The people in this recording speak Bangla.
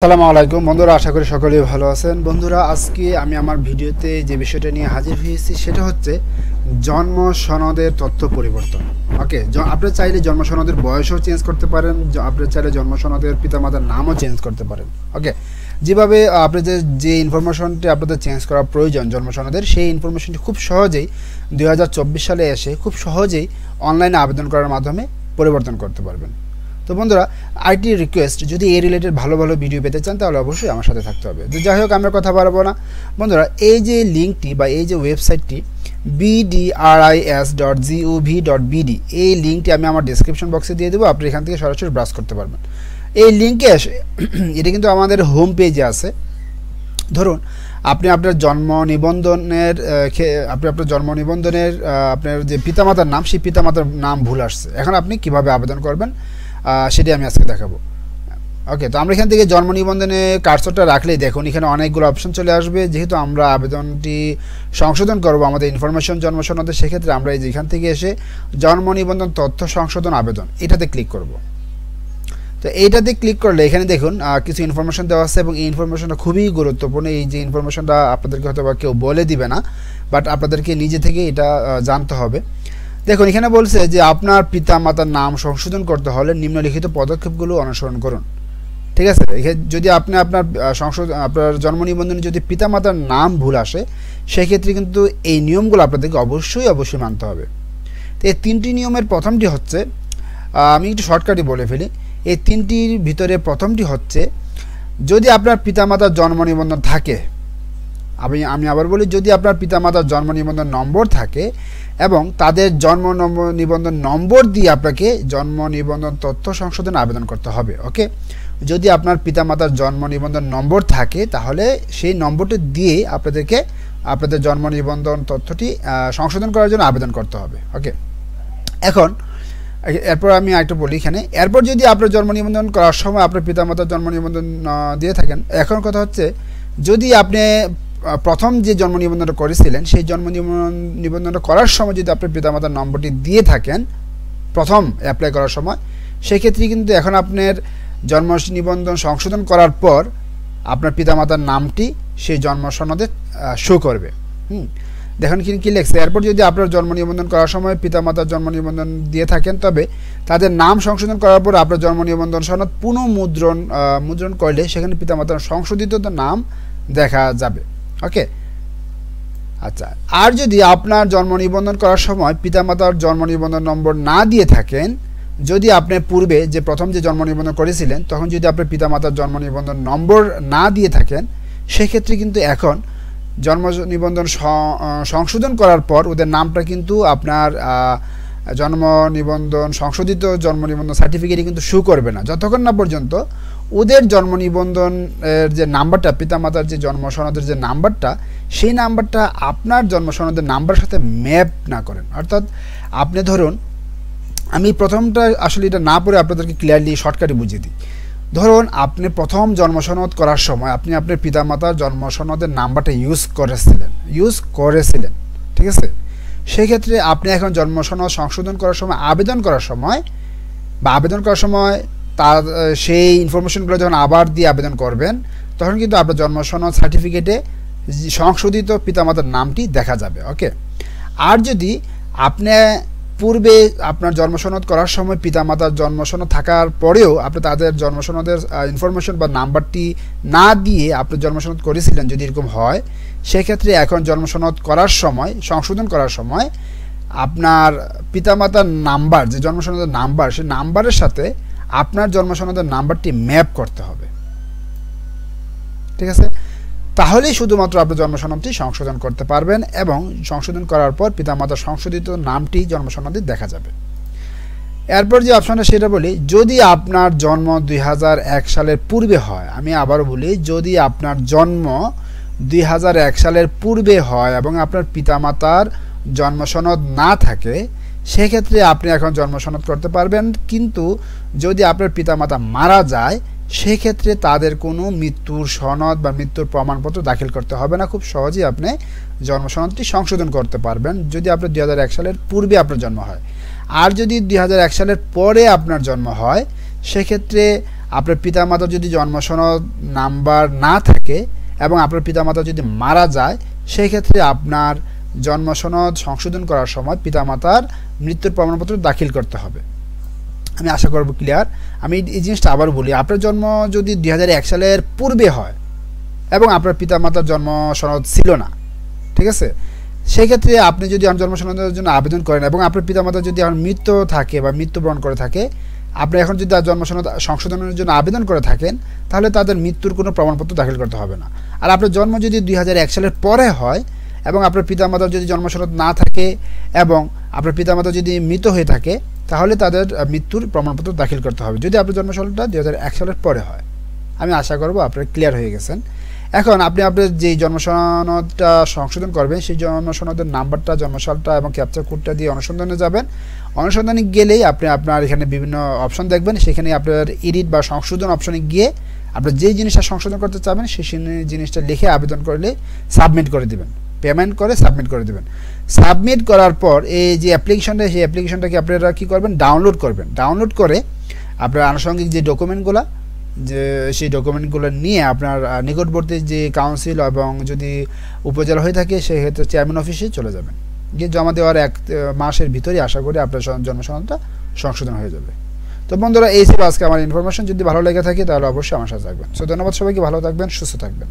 আসসালামু আলাইকুম বন্ধুরা, আশা করি সকলেই ভালো আছেন। বন্ধুরা, আজকে আমি আমার ভিডিওতে যে বিষয়টা নিয়ে হাজির হয়েছি সেটা হচ্ছে জন্ম সনদের তথ্য পরিবর্তন। ওকে, আপনি চাইলে জন্ম সনদের বয়সও চেঞ্জ করতে পারেন, আপনি চাইলে জন্ম সনদের পিতামাতার নামও চেঞ্জ করতে পারেন। ওকে, যেভাবে আপনাদের যে ইনফরমেশনটি আপনাদের চেঞ্জ করা প্রয়োজন জন্ম সনদের, সেই ইনফরমেশনটি খুব সহজেই 2024 সালে এসে খুব সহজেই অনলাইনে আবেদন করার মাধ্যমে পরিবর্তন করতে পারবেন। তো বন্ধুরা, আইটি রিকোয়েস্ট, যদি এই রিলেটেড ভালো ভালো ভিডিও পেতে চান তাহলে অবশ্যই আমার সাথে থাকতে হবে। তো যাই হোক, আমরা কথা বাড়াবো না বন্ধুরা। এই যে লিঙ্কটি বা এই যে ওয়েবসাইটটি bdris.gov.bd, এই লিঙ্কটি আমি আমার ডিসক্রিপশন বক্সে দিয়ে দেবো, আপনি এখান থেকে সরাসরি ব্রাউজ করতে পারবেন। এই লিঙ্কে এটা কিন্তু আমাদের হোম পেজে আছে। ধরুন আপনি আপনার জন্ম নিবন্ধনের আপনার যে পিতামাতার নাম, সেই পিতামাতার নাম ভুল আসছে। এখন আপনি কিভাবে আবেদন করবেন সেটি আমি আজকে দেখাবো। ওকে, তো আমরা এখান থেকে জন্ম নিবন্ধনে কার্সরটা রাখলেই দেখুন এখানে অনেকগুলো অপশন চলে আসবে। যেহেতু আমরা আবেদনটি সংশোধন করব আমাদের ইনফরমেশন জন্ম সনদে, সেক্ষেত্রে আমরা এই যে এখান থেকে এসে জন্ম নিবন্ধন তথ্য সংশোধন আবেদন এটাতে ক্লিক করব। তো এইটাতে ক্লিক করলে এখানে দেখুন কিছু ইনফরমেশন দেওয়া আছে এবং এই ইনফরমেশনটা খুবই গুরুত্বপূর্ণ। এই যে ইনফরমেশনটা আপনাদেরকে হয়তো বা কেউ বলে দিবে না, বাট আপনাদেরকে নিজে থেকে এটা জানতে হবে। দেখুন এখানে বলছে যে আপনার পিতামাতার নাম সংশোধন করতে হলে নিম্নলিখিত পদক্ষেপগুলো অনুসরণ করুন। ঠিক আছে, যদি আপনার জন্ম নিবন্ধনে যদি পিতামাতার নাম ভুল আসে, সেক্ষেত্রে কিন্তু এই নিয়মগুলো আপনাদেরকে অবশ্যই মানতে হবে। তো এই তিনটি নিয়মের প্রথমটি হচ্ছে, আমি একটু শর্টকাটে বলে ফেলি, এই তিনটির ভিতরে প্রথমটি হচ্ছে, যদি আপনার পিতামাতার জন্ম নিবন্ধন থাকে, আমি আবার বলি, যদি আপনার পিতামাতার জন্ম নিবন্ধন নম্বর থাকে এবং তাদের জন্ম নিবন্ধন নম্বর দিয়ে আপনাকে জন্ম নিবন্ধন তথ্য সংশোধন আবেদন করতে হবে। ওকে, যদি আপনার পিতামাতার জন্ম নিবন্ধন নম্বর থাকে তাহলে সেই নম্বরটি দিয়ে আপনাদেরকে আপনাদের জন্ম নিবন্ধন তথ্যটি সংশোধন করার জন্য আবেদন করতে হবে। ওকে, এখন এরপর আমি আরেকটু বলি এখানে, এরপর যদি আপনার জন্ম নিবন্ধন করার সময় আপনার পিতামাতার জন্ম নিবন্ধন দিয়ে থাকেন, এখন কথা হচ্ছে, যদি আপনি প্রথম যে জন্ম নিবন্ধনটা করেছিলেন সেই জন্ম নিবন্ধনটা করার সময় যদি আপনার পিতামাতার নম্বরটি দিয়ে থাকেন প্রথম অ্যাপ্লাই করার সময়, সেক্ষেত্রে কিন্তু এখন আপনার জন্ম নিবন্ধন সংশোধন করার পর আপনার পিতামাতার নামটি সেই জন্ম সনদে শো করবে। দেখুন কি লেখছে, এরপর যদি আপনার জন্ম নিবন্ধন করার সময় পিতামাতার জন্ম নিবন্ধন দিয়ে থাকেন, তবে তাদের নাম সংশোধন করার পর আপনার জন্ম নিবন্ধন সনদ মুদ্রণ করলে সেখানে পিতামাতার সংশোধিত নাম দেখা যাবে। ওকে, আচ্ছা, আর যদি আপনার জন্ম নিবন্ধন করার সময় পিতামাতার জন্ম নিবন্ধন নম্বর না দিয়ে থাকেন, যদি আপনি পূর্বে যে প্রথম যে জন্ম নিবন্ধন করেছিলেন তখন যদি আপনার পিতামাতার জন্ম নিবন্ধন নম্বর না দিয়ে থাকেন, সেক্ষেত্রে কিন্তু এখন জন্ম নিবন্ধন সংশোধন করার পর ওদের নামটা কিন্তু আপনার জন্ম নিবন্ধন সংশোধিত জন্ম নিবন্ধন সার্টিফিকেটে কিন্তু শো করবে না, যতক্ষণ না পর্যন্ত ওদের জন্ম নিবন্ধনের যে নাম্বারটা, পিতামাতার যে জন্ম সনদের যে নাম্বারটা, সেই নাম্বারটা আপনার জন্ম সনদের নাম্বারের সাথে ম্যাপ না করেন। অর্থাৎ আপনি ধরুন, আমি প্রথমটা আসলে এটা না পড়ে আপনাদেরকে ক্লিয়ারলি শর্টকাটে বুঝিয়ে দিই। ধরুন আপনি প্রথম জন্ম সনদ করার সময় আপনি আপনার পিতামাতার জন্ম সনদের নাম্বারটা ইউজ করেছিলেন, ঠিক আছে? সেক্ষেত্রে আপনি এখন জন্ম সনদ সংশোধন করার সময় আবেদন করার সময় তার সেই ইনফরমেশনগুলো যখন আবার দিয়ে আবেদন করবেন, তখন কিন্তু আপনার জন্ম সনদ সার্টিফিকেটে সংশোধিত পিতামাতার নামটি দেখা যাবে। ওকে, আর যদি আপনি পূর্বে আপনার জন্ম সনদ করার সময় পিতামাতার জন্ম সনদ থাকার পরেও আপনি তাদের জন্ম সনদের ইনফরমেশন বা নাম্বারটি না দিয়ে আপনি জন্ম সনদ করেছিলেন, যদি এরকম হয়, সেক্ষেত্রে এখন জন্ম সনদ করার সময় সংশোধন করার সময় আপনার পিতামাতার নাম্বার, যে জন্ম সনদের নাম্বার, সেই নাম্বারের সাথে আপনার জন্ম সনদের নাম্বারটি ম্যাপ করতে হবে। ঠিক আছে, তাহলেই শুধুমাত্র আপনি জন্ম সনদটি সংশোধন করতে পারবেন এবং সংশোধন করার পর পিতামাতার সংশোধিত নামটি জন্ম সনদে দেখা যাবে। এরপর যে অপশনটা সেটা বলি, যদি আপনার জন্ম 2001 সালের পূর্বে হয়, আমি আবারও বলি, যদি আপনার জন্ম 2001 সালের পূর্বে হয় এবং আপনার পিতামাতার জন্ম সনদ না থাকে, সেক্ষেত্রে আপনি এখন জন্ম সনদ করতে পারবেন। কিন্তু যদি আপনার পিতামাতা মারা যায়, সেক্ষেত্রে তাদের কোনো মৃত্যুর সনদ বা মৃত্যুর প্রমাণপত্র দাখিল করতে হবে না, খুব সহজেই আপনি জন্ম সনদটি সংশোধন করতে পারবেন যদি আপনার 2001 সালের পূর্বে আপনার জন্ম হয়। আর যদি 2001 সালের পরে আপনার জন্ম হয়, সেক্ষেত্রে আপনার পিতামাতার যদি জন্ম সনদ নাম্বার না থাকে এবং আপনার পিতামাতা যদি মারা যায়, সেই ক্ষেত্রে আপনার জন্ম সনদ সংশোধন করার সময় পিতামাতার মৃত্যুর প্রমাণপত্র দাখিল করতে হবে। আমি আশা করব ক্লিয়ার। আমি এই জিনিসটা আবার বলি, আপনার জন্ম যদি 2001 সালের পূর্বে হয় এবং আপনার পিতামাতার জন্ম সনদ ছিল না, ঠিক আছে, সেই ক্ষেত্রে আপনি যদি জন্ম সনদের জন্য আবেদন করেন এবং আপনার পিতামাতা যদি এখন মৃত্যু থাকে বা মৃত্যুবরণ করে থাকে, আপনি এখন যদি জন্ম সনদ সংশোধনের জন্য আবেদন করে থাকেন, তাহলে তাদের মৃত্যুর কোনো প্রমাণপত্র দাখিল করতে হবে না। আর আপনার জন্ম যদি 2001 সালের পরে হয় এবং আপনার পিতামাতার যদি জন্ম সনদ না থাকে এবং আপনার পিতামাতা যদি মৃত হয়ে থাকে, তাহলে তাদের মৃত্যুর প্রমাণপত্র দাখিল করতে হবে, যদি আপনার জন্ম সনদটা 2001 সালের পরে হয়। আমি আশা করব আপনারা ক্লিয়ার হয়ে গেছেন। এখন আপনি আপনার যেই জন্ম সনদটা সংশোধন করবেন, সেই জন্ম সনদের নাম্বারটা, জন্মসালটা এবং ক্যাপচার কোডটা দিয়ে অনুসন্ধানে যাবেন। অনুসন্ধানে গেলেই আপনি আপনার এখানে বিভিন্ন অপশন দেখবেন, সেখানে আপনার এডিট বা সংশোধন অপশনে গিয়ে আপনার যেই জিনিসটা সংশোধন করতে চাবেন সেই জিনিসটা লিখে আবেদন করলে সাবমিট করে দেবেন, পেমেন্ট করে সাবমিট করে দেবেন। সাবমিট করার পর এই যে অ্যাপ্লিকেশনটা, সেই অ্যাপ্লিকেশনটাকে আপনারা কী করবেন, ডাউনলোড করবেন। ডাউনলোড করে আপনার আনুষঙ্গিক যে ডকুমেন্টগুলো, যে সেই ডকুমেন্টগুলো নিয়ে আপনার নিকটবর্তী যে কাউন্সিল এবং যদি উপজেলা হয়ে থাকে সেই ক্ষেত্রে চেয়ারম্যান অফিসে চলে যাবেন, গিয়ে জমা দেওয়ার 1 মাসের ভিতরেই আশা করি আপনার জন্ম সনদটা সংশোধন হয়ে যাবে। তো বন্ধুরা, এই ছিল আজকে আমার ইনফরমেশন। যদি ভালো লেগে থাকে তাহলে অবশ্যই আমার সাথে থাকবেন। সো ধন্যবাদ সবাইকে, ভালো থাকবেন, সুস্থ থাকবেন।